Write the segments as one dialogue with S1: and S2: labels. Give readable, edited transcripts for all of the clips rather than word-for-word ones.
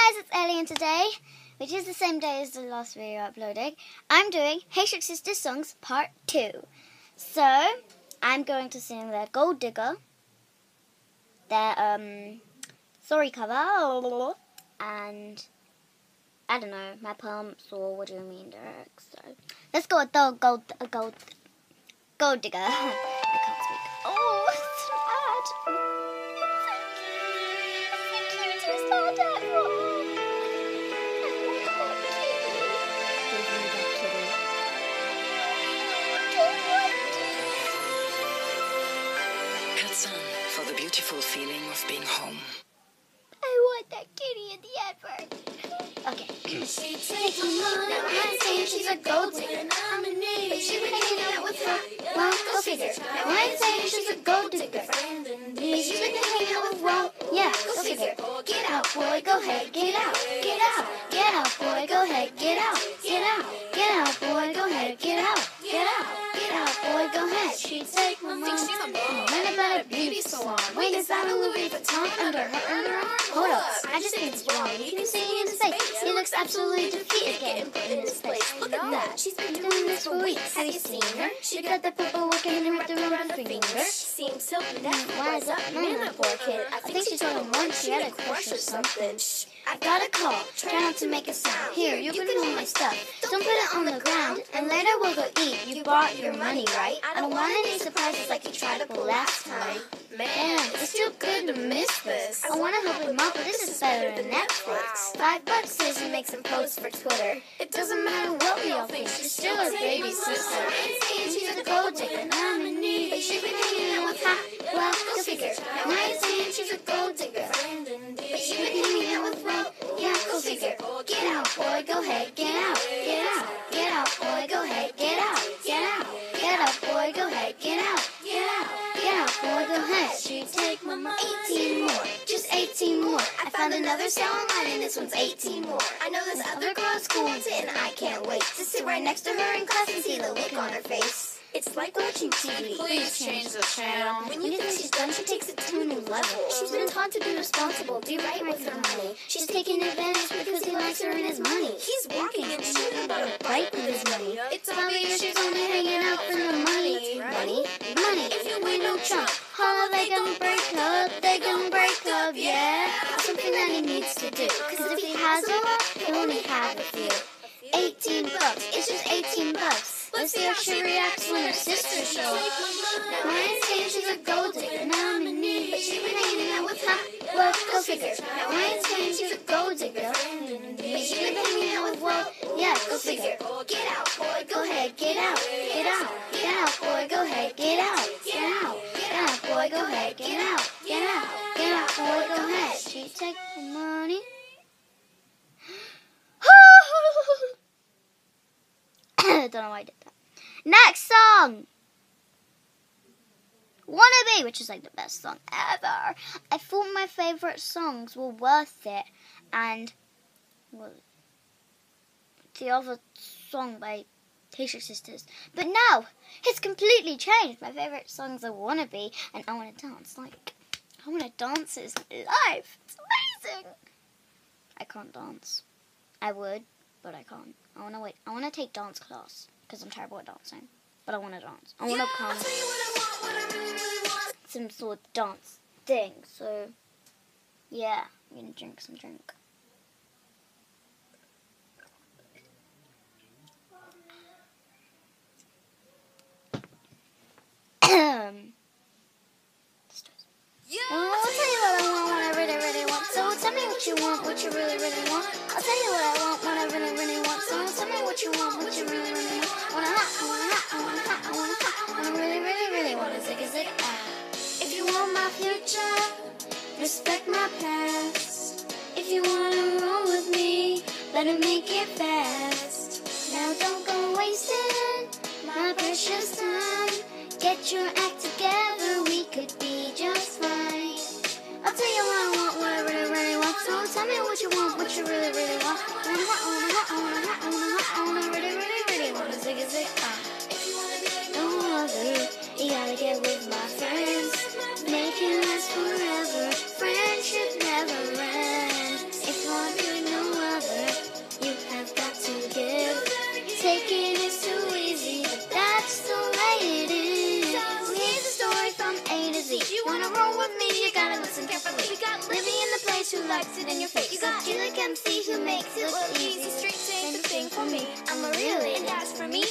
S1: Hi guys, it's Ellie, and today, which is the same day as the last video I uploaded, I'm doing H6 Sisters Songs Part 2. So, I'm going to sing their Gold Digger, their Sorry cover, and I don't know, My Pumps, or what do you mean lyrics. So, let's go with the Gold Digger. I can't speak. Oh, it's bad.
S2: Hats on for the beautiful feeling of being home.
S1: I want that kitty in the advert. Okay.
S3: She takes my money, I'm saying she's a gold digger, and I'm in need. She been hanging out with her, well, go figure. I'm saying she's a gold digger, friend indeed. She's been hanging out with, well, yeah, go figure. Get out, boy, go ahead, get out, get out, get out, boy, go ahead, get out, get out, get out, boy, go ahead, get out, get out, get out, boy, go ahead. She take my money, learn about a beauty salon. Wait, is that a Louis Vuitton under her underarm? Hold up, I just think it's wrong. You can see in his face. He looks absolutely defeated, getting put in his place. Look at that. She's been doing this for weeks. Have you seen her? She got the purple working and wrapped around her finger. Seems so wise up, man, that poor kid. I think she told him once she had a crush or something. Shh, I got a call. Try not to make a sound. Here, you can hold my stuff. Don't put it on the ground, and later we'll go eat. You brought your money, right? I don't want any surprises like you tried to pull last time. Man, it's too good to miss this. I want to help him out, but this is better than Netflix. $5 says you make some posts for Twitter. It doesn't matter what we all think, she's still our baby sister. And she's a gold digger, and I'm in need. But she's been hanging out with well, go figure. Now I'm saying she's a gold digger. But she's been hanging out with, well, yeah, go figure. Get out, boy, go ahead, get out, get out, get out, boy, go ahead, get out, get out, get out, boy, go ahead, get out, get out. Yeah, boy, go ahead. She take my money. 18 more, just 18 more. I found another song online and this one's 18 more. I know this other girl at school wants it and I can't wait to sit right next to her in class and see the look on her face. It's like watching TV.
S2: Please change the channel.
S3: When you think she's done, she takes it to a new level. She's been taught to be responsible, be right with her money. She's taking advantage because he likes her and his money. He's walking and shooting about a bite with his money. It's obvious she's only hanging out for the money. Money, money. If you ain't no chump, holla, they gon' break up, yeah. That's something that he needs to do. Cause if he has a lot, he'll only have a few. $18, it's just $18. Let's see how she reacts when her sister shows up. Now I'm saying she's a gold digger, and I'm in need. But she's been hanging out with her, well, go figure. Now I'm saying she's a gold digger, but she's been hanging out with, well, yeah, go figure. Get out, boy, go ahead, get out, get out, get out, boy, go ahead, get out, get out, get out, boy, go ahead, get out, get out, get out, boy, go ahead. She take the money.
S1: I don't know why I did that. Next song! Wannabe, which is like the best song ever. I thought my favourite songs were worth it. And the other song by H6 Sisters. But now, it's completely changed. My favourite songs are Wannabe and I Want to Dance. Like, I Want to Dance is life. It's amazing. I can't dance. I would, but I can't. I want to take dance class because I'm terrible at dancing. But I want to dance. I want to become some sort of dance thing. So, yeah, I'm going to drink some drink. I'll tell you what I want, what I really, really want. So tell me what you want, what you really, really want. I'll tell you what I want, what I really, really want. So tell me what you want, what you really, really want. I want a hot, I want a hot, I want a hot, I want a hot. I really, really, really want a zig ah. If you want my future, respect my past. If you wanna roll with me, better make it fast. Now don't go wasting my precious time. Get your act together, we could be just fine. I'll tell you what I want, what I really, really want. So tell me what you want, what you really, really want. I want a hot, I want a hot, I want a hot, I want a hot, I want a really, really, really want a zig ah. If you wanna be like no other, you gotta get with my friends. Make it last forever, friendship never ends. If you wanna be like taking it too easy, but that's the way it is. So here's a story from A to Z. You wanna roll with me, you gotta listen carefully. We got Livy in the place who likes it in your face. You got Julie MC who makes it look easy. Streets ain't the thing for me. I'm a real it, and as for me,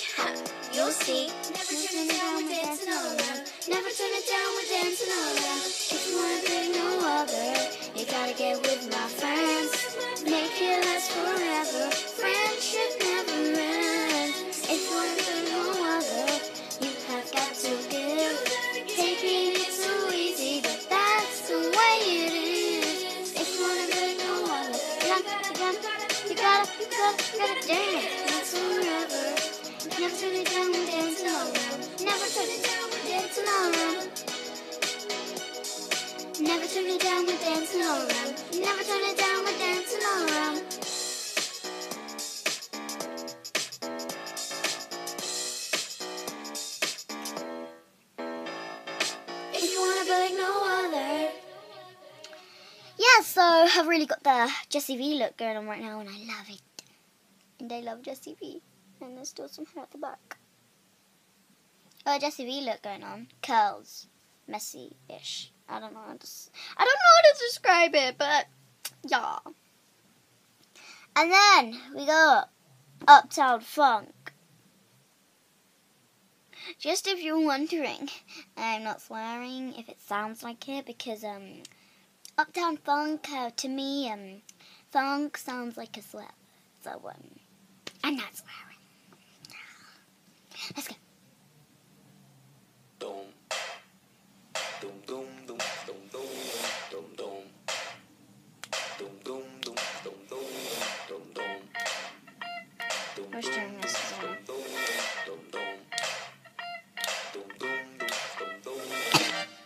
S1: you'll see. Never turn it down, we're dancing all around. Never turn it down, we're dancing all around. If you wanna bring no other, you gotta get with my friends. Make it last forever. Friendship never ends. If you wanna bring no other, you have got to give. Taking it too easy, but that's the way it is. If you wanna bring no other, you gotta dance. Dance forever. Never turn it down, we're dancing all around. Never turn it down, we're dancing all around. Never turn it down, we're dancing all around. Never turn it down, we're dancing all around. If you wanna be like no other. Yeah, so I've really got the Jessie V look going on right now, and I love it. And I love Jessie V. And there's still some hair at the back. Jessie V look going on. Curls. Messy-ish. I don't know how to describe it, but yeah. And then we got Uptown Funk. Just if you're wondering, I'm not swearing if it sounds like it, because Uptown Funk, to me, funk sounds like a swear. So I'm not swearing. Let's go. Where's doing this?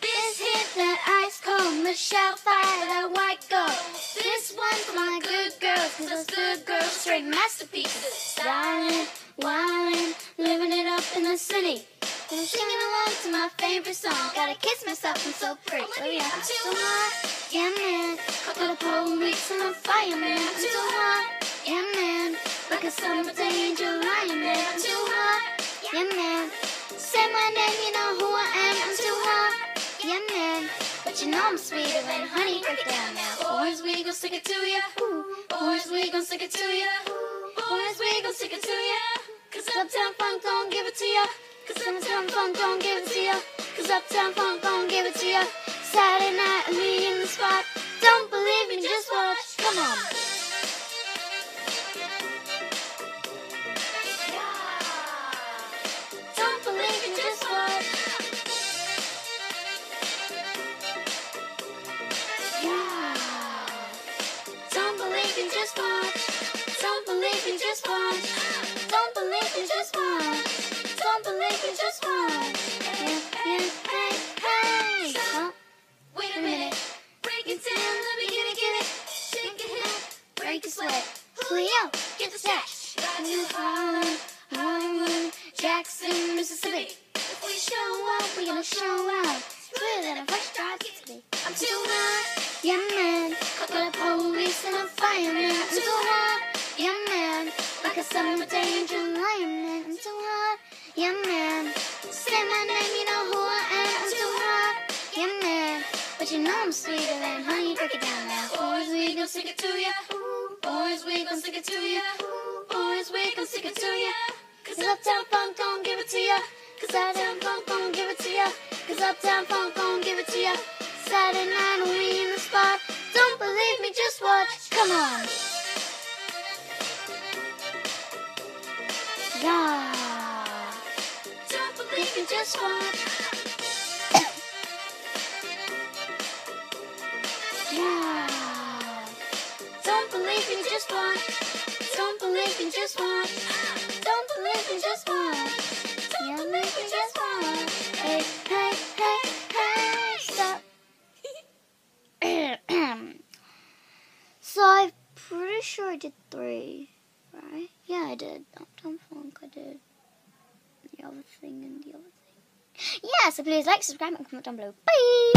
S1: This hit that ice cold Michelle fire that white gold. This one's for my good girls, 'cause those good girls straight masterpieces. Silent, wildin', living it up in the city. And I'm singing along to my favorite song. Gotta kiss myself, I'm so pretty. Oh yeah, I'm so hot, yeah man. Got a police and a fireman. I'm too hot, yeah man. Like a summer day in July, man. I'm too hot, yeah man. Say my name, you know who I am. I'm too hot, yeah man. But you know I'm sweeter than honey. Break it down now. Boys, we gon' stick it to ya. Boys, we gon' stick it to ya. Boys, we gon' stick it to ya. 'Cause Uptown Funk gon' give it to ya. 'Cause Uptown Funk gon' give it to ya. 'Cause Uptown Funk gon' give it to ya. Saturday night and me in the spot. Don't believe me, just watch. Come on. Don't believe me, just watch. Yeah. Don't believe me, just watch. Don't believe me, just watch. Don't believe me, just watch. Don't believe me, just watch. Yeah, hey. Huh? Wait a minute. Break it down, let me get it. Shake your head, break your sweat. Julio, get the stash. New Hollywood, Jackson, Mississippi. If we show up, we gonna show out. Sweeter than a fresh drive today. I'm too hot, yeah man. Got a police and a fireman. I'm too hot, yeah man. Like a summer day in July, man. I'm too hot, yeah man. Say my name, you know who I am. I'm too hot, yeah man. But you know I'm sweeter than honey. Break it down now. Boys, we gon' stick it to ya. Boys, we gon' stick it to ya. Boys, we gon' stick it to ya. 'Cause Uptown Funk gon' give it to ya. 'Cause Uptown Funk gon' give it to ya. 'Cause Uptown Funk gon' give it to ya. Saturday night and we in the spot. Don't believe me, just watch. Come on. Yeah. Don't believe me, just watch. Yeah. Don't believe me, just watch. Don't believe me, just watch. Don't believe me, just watch. Yeah, believe me, just watch. Hey, hey, hey, hey, stop. So I'm pretty sure I did 3, right? Yeah, I did. Uptown Funk, I did the other thing and the other thing. Yeah, so please like, subscribe, and comment down below. Bye!